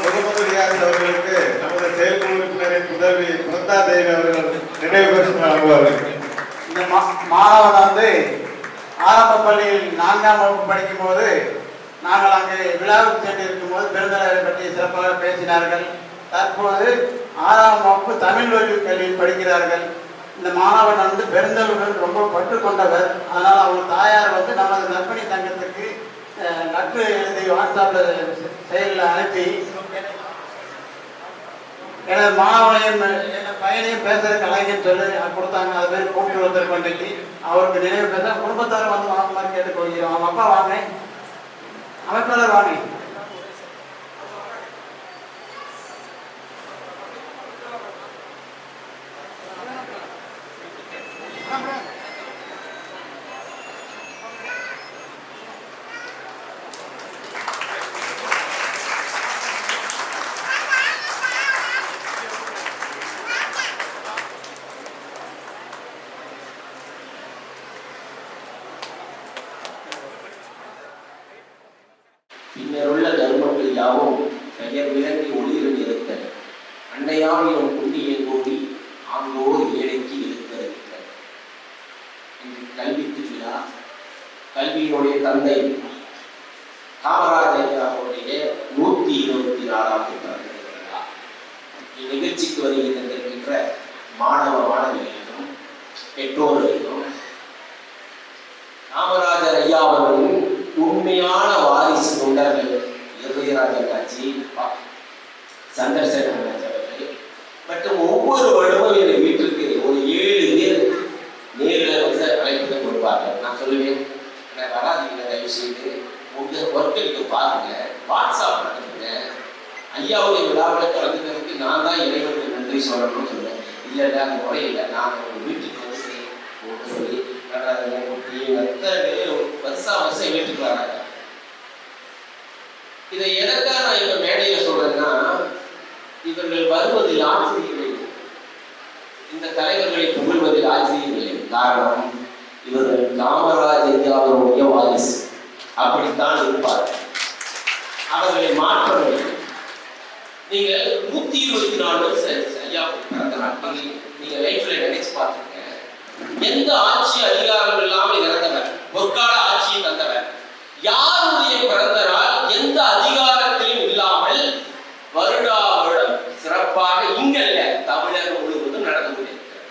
முகமது ரியாஸ் அவர்களுக்கு நமது செயற்குழு உறுப்பினரின் முதல்வி முகத்தா தேவி அவர்கள் நினைவு பரிசு வழங்குவார்கள். இந்த மாணவன் வந்து ஆரம்ப பள்ளியில் 4ஆம் வகுப்பு படிக்கும் போது நாங்கள் அங்கே விழாவுக்கு சென்று இருக்கும்போது பெருந்தலைவரை பற்றி சிறப்பாக பேசினார்கள். தற்போது 6ஆம் வகுப்பு தமிழ் வழி கல்வியில் படிக்கிறார்கள். இந்த மாணவன் வந்து பெருந்தலைவர்கள் ரொம்ப பற்றுக்கொண்டவர். அதனால் அவங்க தாயார் வந்து நமது நற்பணி சங்கத்துக்கு நட்பு எழுதி வாட்ஸ்அப்பில் செயலில் அனுப்பி எனது மாணவனையும் என் பையனையும் பேசுறதுக்கு அழகின்னு சொல்லி கொடுத்தாங்க. அது பேர் கூப்பிட்டு வந்திருக்கோம். அவருக்கு நினைவு பேச குடும்பத்தார் வந்து வாங்க மாதிரி கேட்டுக்கொள்கிறோம். அவங்க அப்பா வாங்க, அமைப்பாளர் வாங்க. பின்னருள்ள தர்மங்கள் யாவும் பெயர் விளங்கி ஒளிரன் இருக்க அன்னையாவிலும் புண்ணிய கோடி ஆங்கோர் ஏழைக்கு இருக்க என்று கல்வி திருவிழா கல்வியினுடைய தந்தை காமராஜருடைய 124ஆம் விழா. இந்நிகழ்ச்சிக்கு வருகை தந்திருக்கின்ற மாணவ மாணவிகளிலும் பெற்றோர்களிலும் காமராஜர் ஐயா அவர்களின் உண்மையான வாரிசு தொண்டர்கள் இருதயராஜன் காட்சி சந்திரசேகரன் அவர்கள் மற்றும் ஒவ்வொரு வருடமும் என் வீட்டிற்கு ஒரு 7 பேர் நேரில் வந்து அழைப்புகள் கொடுப்பார்கள். நான் சொல்லுவேன், எனக்கு வராதிங்க, தயவு செய்து உங்க ஒர்க்கு பாருங்க, வாட்ஸ்அப் நடத்துங்க, ஐயாவுடைய விழாவில் கலந்துக்கிறதுக்கு நான் தான் இறைவனுக்கு நன்றி சொல்லணும்னு சொல்லுவேன். இல்லை அந்த முறை இல்லை, நான் உங்க வீட்டுக்கு வந்து சொல்லி வருஷம் வீட்டுக்கு வராங்க. இதை எதற்காக நான் இப்ப மேடையில சொல்றேன்னா, இவர்கள் வருவதில் ஆச்சரியமில்லை, இந்த தலைவர்களை புகழ்வதில் ஆச்சரியமில்லை. காரணம், இவர்கள் காமராஜர் அவருடைய வாரிசு, அப்படித்தான் இருப்பார்கள். அவர்களை மாற்றவில்லை. நீங்க 124 வருஷம் ஐயா நீங்க லைஃப்ல நினைச்சு பார்த்துங்க. எந்த ஆட்சி அதிகாரம் இல்லாமல் இறந்தவர், பொற்கால ஆட்சியை தந்தவர், யாருடைய பிறந்த நாள் எந்த அதிகாரத்திலும் இல்லாமல் வருடா வருடம் சிறப்பாக இங்கல்ல தமிழகம் முழுவதும் நடந்து கொண்டிருக்கிறது.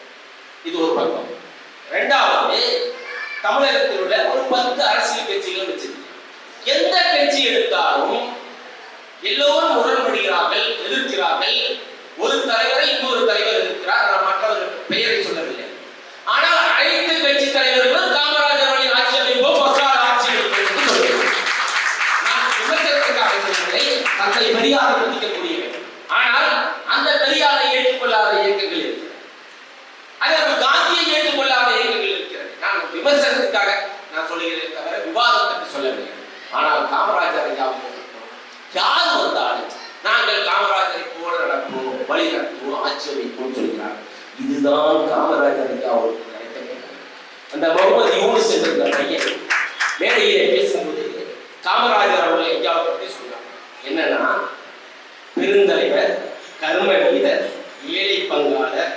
இது ஒரு பக்கம். இரண்டாவது, தமிழகத்தில் உள்ள ஒரு 10 அரசியல் கட்சிகள் வச்சிருக்கிறார். எந்த கட்சி எடுத்தாலும் எல்லோரும் முரண்படுகிறார்கள், எதிர்க்கிறார்கள். ஒரு தலைவரை இன்னொரு தலைவர் இருக்கிறார். நான் மற்றவர்கள் பெயரை சொல்லவில்லை. ஆனால் அனைத்து கட்சி தலைவர்களும் காமராஜர் அவர்களின் ஆட்சி அமைப்போம், பொற்கால ஆட்சி அமைப்போம் என்று சொல்லுங்கள். நான் விமர்சனத்துக்காக சொல்லவில்லை, தந்தை பெரியாரை மதிக்கக்கூடியவை. ஆனால் அந்த பெரியாரை ஏற்றுக்கொள்ளாத இயக்கங்கள் இருக்கிறது. அதே போல் காந்தியை ஏற்றுக்கொள்ளாத இயக்கங்கள் இருக்கிறது. நான் விமர்சனத்துக்காக நான் சொல்லுகிறேன் தவிர விவாதத்துக்கு சொல்லவில்லை. ஆனால் காமராஜரை யார் வந்தாலும் நாங்கள் காமராஜரை போல நடப்போம், வழி நடத்துவோம், ஆட்சி அமைப்போம் சொல்கிறார். இதுதான் காமராஜர் ஐயா அவருக்கு கிடைத்த. அந்த முகமது யூனிஸ் என்ற பையன் மேடையிலே பேசும்போது காமராஜர் அவர்கள் ஐயாவை பற்றி சொல்றார். என்னன்னா, பெருந்தலைவர், கர்மவீரர், ஏழை பங்காளர்,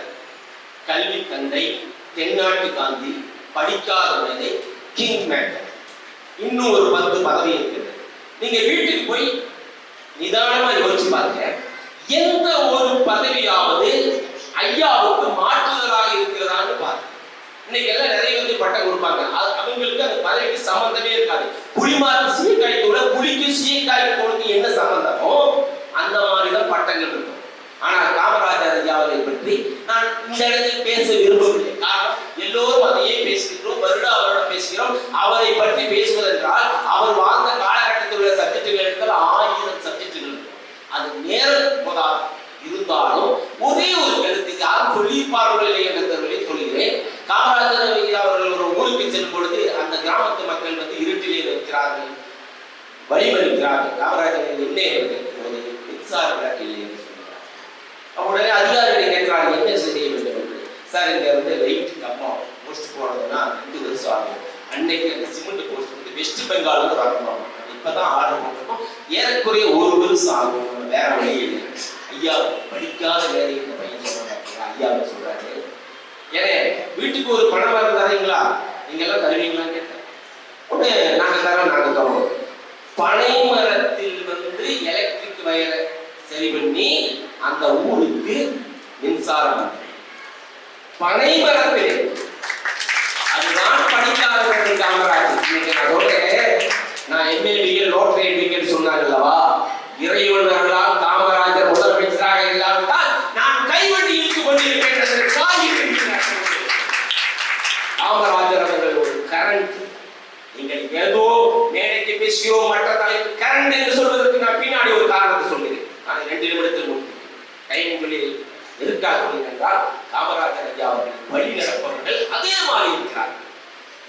கல்வி தந்தை, தென்னாட்டு காந்தி, படிக்காத மேதை, கிங் மேக்கர், இன்னும் ஒரு 10 பதவி இருக்குது. நீங்க வீட்டுக்கு போய் நிதானமா யோசிச்சு பாருங்க, எந்த ஒரு பதவியாவது ஐயாவுக்கு மாற்றுதலாக இருக்கிறதான்னு பாருங்க. இன்னைக்கு எல்லாம் நிறைய வந்து பட்டம் கொடுப்பாங்க, அவங்களுக்கு அந்த பதவிக்கு சம்பந்தமே இருக்காது. புலிமாருக்கு சீக்காய் தோட, புலிக்கு சீக்காய் தோளுக்கு என்ன சம்பந்தமோ அந்த மாதிரிதான் பட்டங்கள் இருக்கும். ஆனால் காமராஜர் ஐயாவை பற்றி நான் இந்த இடத்தில் பேச விரும்பவில்லை. காரணம், எல்லோரும் அதையே பேசுகிறோம், வருடா வருடம் பேசுகிறோம். அவரை பற்றி பேசுவதென்றால் அவர் வாழ்ந்த காலகட்டத்தில் உள்ள சப்ஜெக்டுகள் எடுத்தால் 1000 சப்ஜெக்டுகள், அது நேரம் போதாது. இருந்தாலும் ஒரே ஒரு கருத்து, யாரும் சொல்லியிருப்பார்கள் இல்லை என்ற சொல்கிறேன். காமராஜர் அவர்கள் ஒரு ஊருக்கு செல்லும் பொழுது அந்த கிராமத்து மக்கள் வந்து இருட்டிலே இருக்கிறார்கள், வழிமறிக்கிறார்கள். காமராஜர் என்ன மின்சார விளக்கு இல்லை என்று சொல்கிறார். உடனே அதிகாரிகளை கேட்கிறார்கள், என்ன செய்ய வேண்டும் என்று. சார், இங்க வந்து லைட் கம்பம் போஸ்ட் போனதுன்னா 2 வருஷம் ஆகும். அன்னைக்கு அந்த சிமெண்ட் போஸ்ட் வந்து வெஸ்ட் பெங்கால் வந்து வரணும், இப்பதான் ஆர்டர் போட்டிருக்கோம், ஏறக்குறைய 1 வருஷம் ஆகும். வேற வழி இல்லை. ஐயா படிக்காத வேலை இந்த பையன் சொல்றாங்க. ஐயா சொல்றாரு, ஏன்னா வீட்டுக்கு ஒரு பணம் வர தரீங்களா, நீங்க எல்லாம் தருவீங்களான்னு கேட்டேன். உடனே நாங்க தரோம். பனை மரத்தில் எலக்ட்ரிக் வயரை சரி பண்ணி அந்த ஊருக்கு மின்சாரம். பனை மரத்தில் அதுதான் படிக்காதவர்கள் காமராஜ். இன்னைக்கு நான் சொல்றேன், நான் எம்ஏபிஎல் லோட்டரி டிக்கெட் சொன்னாங்க அல்லவா, இறைவனர்களால் காமராஜர் முதலமைச்சராக இல்லாவிட்டால் நான் கைவண்டி இழுத்துக் கொண்டிருப்பேன். காமராஜர் அவர்கள் ஒரு கரண்ட். நீங்கள் ஏதோ மேடைக்கு பேசியோ மற்ற தலைப்பு கரண்ட் என்று சொல்வதற்கு நான் பின்னாடி ஒரு காரணத்தை சொல்கிறேன். நான் 2 நிமிடத்தில் முடிக்கிறேன். டைம் சொல்லி எதற்காக என்றால், காமராஜர் ஐயா அவர்கள் வழி நடப்பவர்கள் அதே மாதிரி இருக்கிறார்கள்.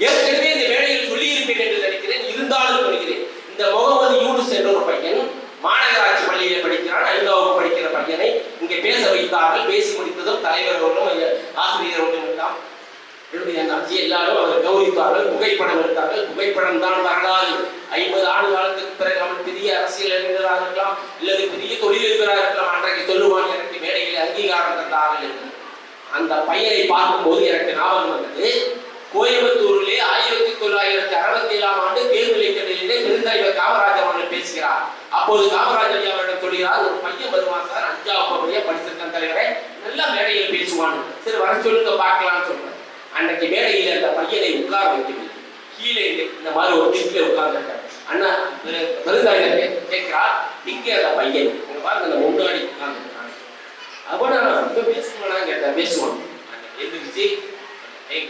ஏற்கனவே இந்த மேடையில் சொல்லியிருப்பேன் என்று நினைக்கிறேன், இருந்தாலும் சொல்கிறேன். இந்த முகமது யூனுஸ் என்ற ஒரு பையன் மாநகராட்சி பள்ளியில் படிக்கிறான். 5ஆம் வகுப்பு படிக்கிற பையனை இங்கே பேச வைத்தார்கள். பேசி முடித்ததும் தலைவர்களும் ஆசிரியர்களும் எல்லாம் எல்லாரும் அவர் கௌரவித்தார்கள். புகைப்படம் எடுத்தார்கள். புகைப்படம் தான் வரலாறு. 50 ஆண்டு காலத்துக்கு பிறகு அவன் பெரிய அரசியல் அறிஞராக இருக்கலாம், இல்லது பெரிய தொழிலதிபராக இருக்கலாம். அன்றைக்கு சொல்லுவான், எனக்கு மேடையில் அங்கீகாரம் தந்தார்கள் என்று. அந்த பையனை பார்க்கும்போது எனக்கு ஞாபகம் வந்தது, கோயம்புத்தூரிலே 1967ஆம் ஆண்டு தேர்தலிலே விருந்தலைவர் காமராஜர் அவர்கள் பேசுகிறார். அப்போது காமராஜர் அவரிடம் சொல்கிறார், ஒரு பையன் வருவான் சார், 5ஆம் வகுப்பு படிச்சிருக்கான் தலைவரை, நல்லா மேடையில் பேசுவான், சரி வர சொல்லுங்க பார்க்கலாம்னு சொல்றேன். அன்னைக்கு மேடையில் அந்த பையனை உட்கார வைக்கவில்லை. கீழே இந்த மாதிரி ஒரு வீட்டில் உட்கார்ந்துருக்காரு. அண்ணா விருந்தாளிகள் கேட்கிறார், இங்கே அந்த பையன் உங்க பாருங்க அந்த முன்னாடி உட்கார்ந்துருக்காங்க. அப்போ நான் பேசுவானா கேட்டேன். பேசுவான். எதிர்த்து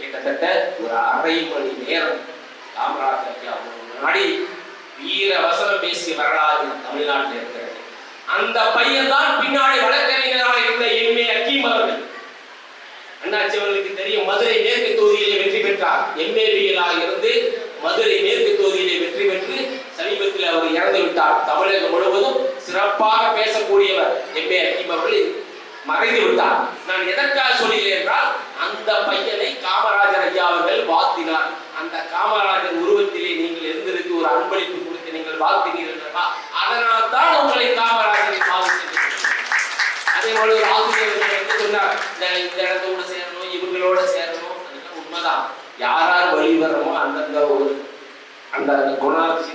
கிட்டத்தட்ட ஒரு அரை மணி நேரம் காமராஜர் முன்னாடி வீர வசனம் பேசிய வரலாறு தமிழ்நாட்டில் இருக்கிறது. அந்த பையன் தான் பின்னாடி வழக்கறிஞராக இருந்த எம்ஏ ஹக்கீம் அவர்கள். அண்ணாச்சி அவர்களுக்கு தெரியும், மதுரை மேற்கு தொகுதியிலே வெற்றி பெற்றார். எம்ஏபிஎலாக இருந்து மதுரை மேற்கு தொகுதியிலே வெற்றி பெற்று சமீபத்தில் அவர் இறந்து விட்டார். தமிழகம் முழுவதும் சிறப்பாக பேசக்கூடியவர் எம்ஏ ஹக்கீம் அவர்கள் மறைந்து விட்டார். நான் எதற்காக சொல்கிறேன் என்றால், அந்த பையனை காமராஜர் ஐயா அவர்கள் வாழ்த்தினார். அந்த காமராஜர் உருவத்திலே நீங்கள் இருந்திருக்கு ஒரு அன்பளிப்பு கொடுத்து நீங்கள் வாழ்த்தினீர்கள். அதனால் தான் உங்களை காமராஜரை வாழ்த்து. அதே போல ஒரு ஆசிரியர்கள் வந்து சொன்னார், இந்த இடத்தோட சேரணும், இவங்களோட சேரணும். உண்மைதான். யார் வழி வரமோ அந்த குணாட்சி